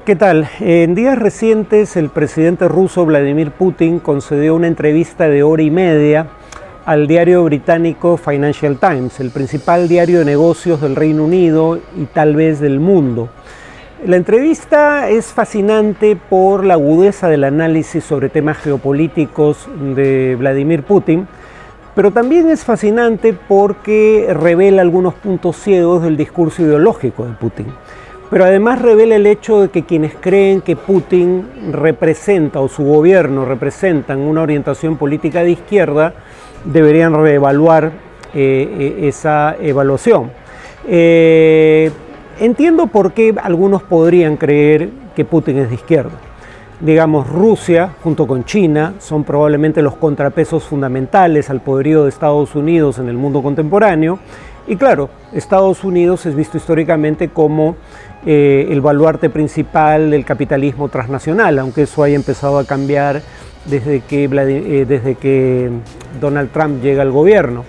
¿Qué tal? En días recientes el presidente ruso Vladimir Putin concedió una entrevista de hora y media al diario británico Financial Times, el principal diario de negocios del Reino Unido y tal vez del mundo. La entrevista es fascinante por la agudeza del análisis sobre temas geopolíticos de Vladimir Putin, pero también es fascinante porque revela algunos puntos ciegos del discurso ideológico de Putin. Pero además revela el hecho de que quienes creen que Putin representa o su gobierno representan una orientación política de izquierda deberían reevaluar esa evaluación. Entiendo por qué algunos podrían creer que Putin es de izquierda. Digamos, Rusia junto con China son probablemente los contrapesos fundamentales al poderío de Estados Unidos en el mundo contemporáneo. Y claro, Estados Unidos es visto históricamente como el baluarte principal del capitalismo transnacional, aunque eso haya empezado a cambiar desde que Donald Trump llega al gobierno.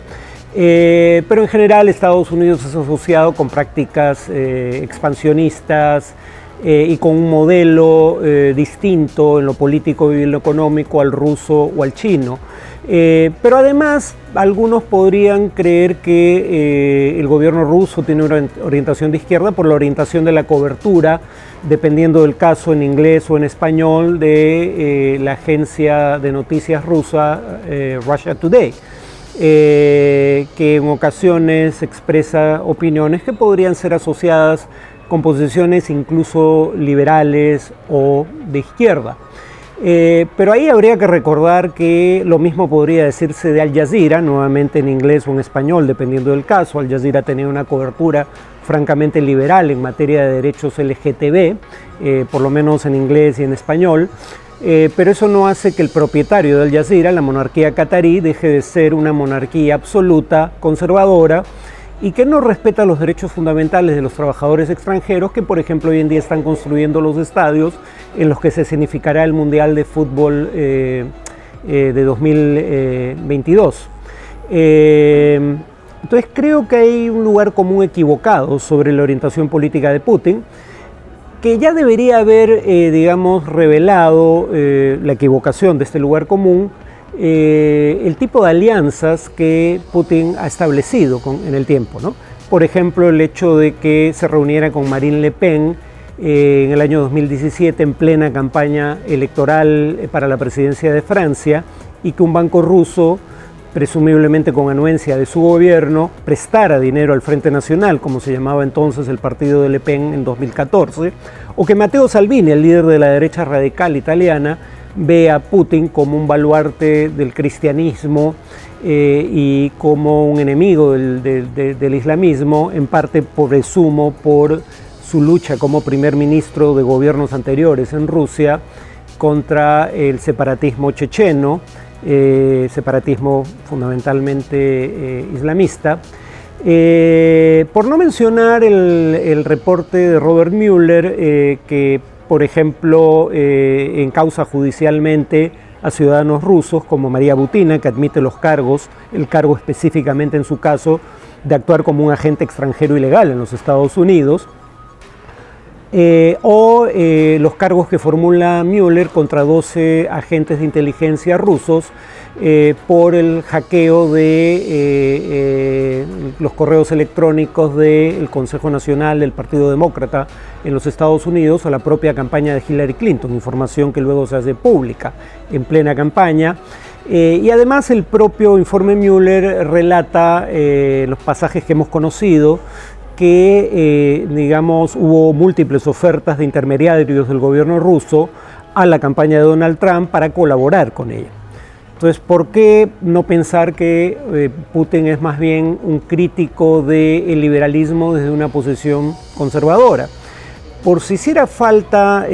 Pero en general Estados Unidos es asociado con prácticas expansionistas y con un modelo distinto en lo político y en lo económico al ruso o al chino. Pero además algunos podrían creer que el gobierno ruso tiene una orientación de izquierda por la orientación de la cobertura, dependiendo del caso en inglés o en español, de la agencia de noticias rusa Russia Today, que en ocasiones expresa opiniones que podrían ser asociadas con posiciones incluso liberales o de izquierda. Pero ahí habría que recordar que lo mismo podría decirse de Al Jazeera, nuevamente en inglés o en español, dependiendo del caso. Al Jazeera tenía una cobertura francamente liberal en materia de derechos LGTB, por lo menos en inglés y en español. Pero eso no hace que el propietario de Al Jazeera, la monarquía catarí, deje de ser una monarquía absoluta, conservadora, y que no respeta los derechos fundamentales de los trabajadores extranjeros que, por ejemplo, hoy en día están construyendo los estadios en los que se escenificará el Mundial de Fútbol de 2022. Entonces creo que hay un lugar común equivocado sobre la orientación política de Putin, que ya debería haber, revelado la equivocación de este lugar común, el tipo de alianzas que Putin ha establecido en el tiempo, ¿no? Por ejemplo, el hecho de que se reuniera con Marine Le Pen en el año 2017 en plena campaña electoral para la presidencia de Francia, y que un banco ruso, presumiblemente con anuencia de su gobierno, prestara dinero al Frente Nacional, como se llamaba entonces el partido de Le Pen en 2014, o que Matteo Salvini, el líder de la derecha radical italiana, ve a Putin como un baluarte del cristianismo y como un enemigo del islamismo, en parte, presumo, por su lucha como primer ministro de gobiernos anteriores en Rusia contra el separatismo checheno, separatismo fundamentalmente islamista. Por no mencionar el reporte de Robert Mueller, que por ejemplo encausa judicialmente a ciudadanos rusos como María Butina, que admite los cargos, el cargo específicamente en su caso de actuar como un agente extranjero ilegal en los Estados Unidos, o los cargos que formula Mueller contra 12 agentes de inteligencia rusos por el hackeo de los correos electrónicos del Consejo Nacional del Partido Demócrata en los Estados Unidos a la propia campaña de Hillary Clinton, información que luego se hace pública en plena campaña. Y además el propio informe Mueller relata los pasajes que hemos conocido, que hubo múltiples ofertas de intermediarios del gobierno ruso a la campaña de Donald Trump para colaborar con ella. Entonces, ¿por qué no pensar que Putin es más bien un crítico del liberalismo desde una posición conservadora? Por si hiciera falta,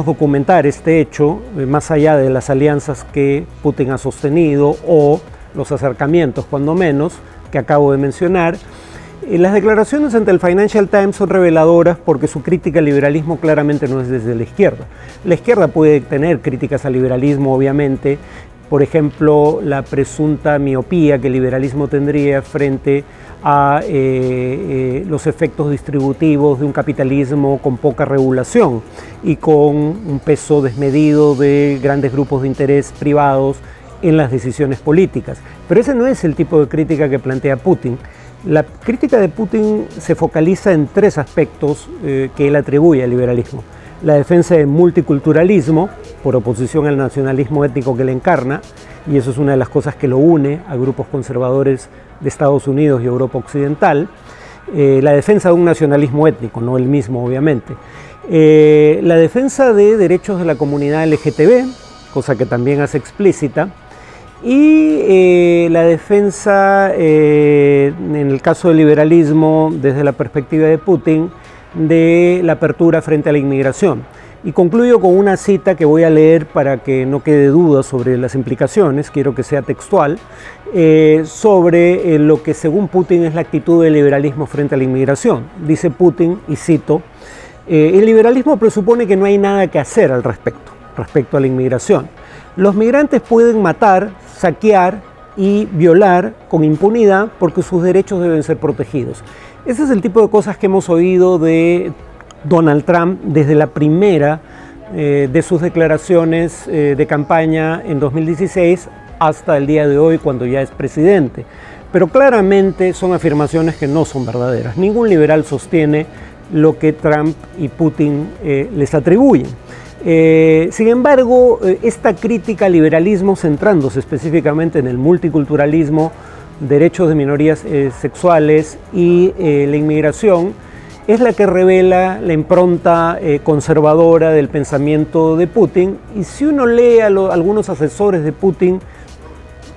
documentar este hecho, más allá de las alianzas que Putin ha sostenido o los acercamientos, cuando menos, que acabo de mencionar, las declaraciones ante el Financial Times son reveladoras porque su crítica al liberalismo claramente no es desde la izquierda. La izquierda puede tener críticas al liberalismo, obviamente, por ejemplo, la presunta miopía que el liberalismo tendría frente a los efectos distributivos de un capitalismo con poca regulación y con un peso desmedido de grandes grupos de interés privados en las decisiones políticas. Pero ese no es el tipo de crítica que plantea Putin. La crítica de Putin se focaliza en tres aspectos que él atribuye al liberalismo. La defensa del multiculturalismo, por oposición al nacionalismo étnico que le encarna, y eso es una de las cosas que lo une a grupos conservadores de Estados Unidos y Europa Occidental. La defensa de un nacionalismo étnico, no el mismo obviamente. La defensa de derechos de la comunidad LGTB, cosa que también hace explícita. Y la defensa, en el caso del liberalismo, desde la perspectiva de Putin, de la apertura frente a la inmigración. Y concluyo con una cita que voy a leer para que no quede duda sobre las implicaciones, quiero que sea textual, sobre lo que según Putin es la actitud del liberalismo frente a la inmigración. Dice Putin, y cito, el liberalismo presupone que no hay nada que hacer al respecto a la inmigración. Los migrantes pueden matar, saquear y violar con impunidad porque sus derechos deben ser protegidos. Ese es el tipo de cosas que hemos oído de Donald Trump desde la primera de sus declaraciones de campaña en 2016 hasta el día de hoy cuando ya es presidente. Pero claramente son afirmaciones que no son verdaderas. Ningún liberal sostiene lo que Trump y Putin les atribuyen. Sin embargo, esta crítica al liberalismo, centrándose específicamente en el multiculturalismo, derechos de minorías sexuales y la inmigración, es la que revela la impronta conservadora del pensamiento de Putin. Y si uno lee a algunos asesores de Putin,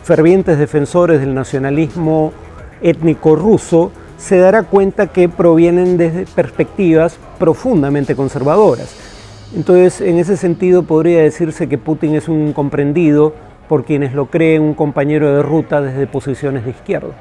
fervientes defensores del nacionalismo étnico ruso, se dará cuenta que provienen desde perspectivas profundamente conservadoras. Entonces, en ese sentido, podría decirse que Putin es un incomprendido por quienes lo creen un compañero de ruta desde posiciones de izquierda.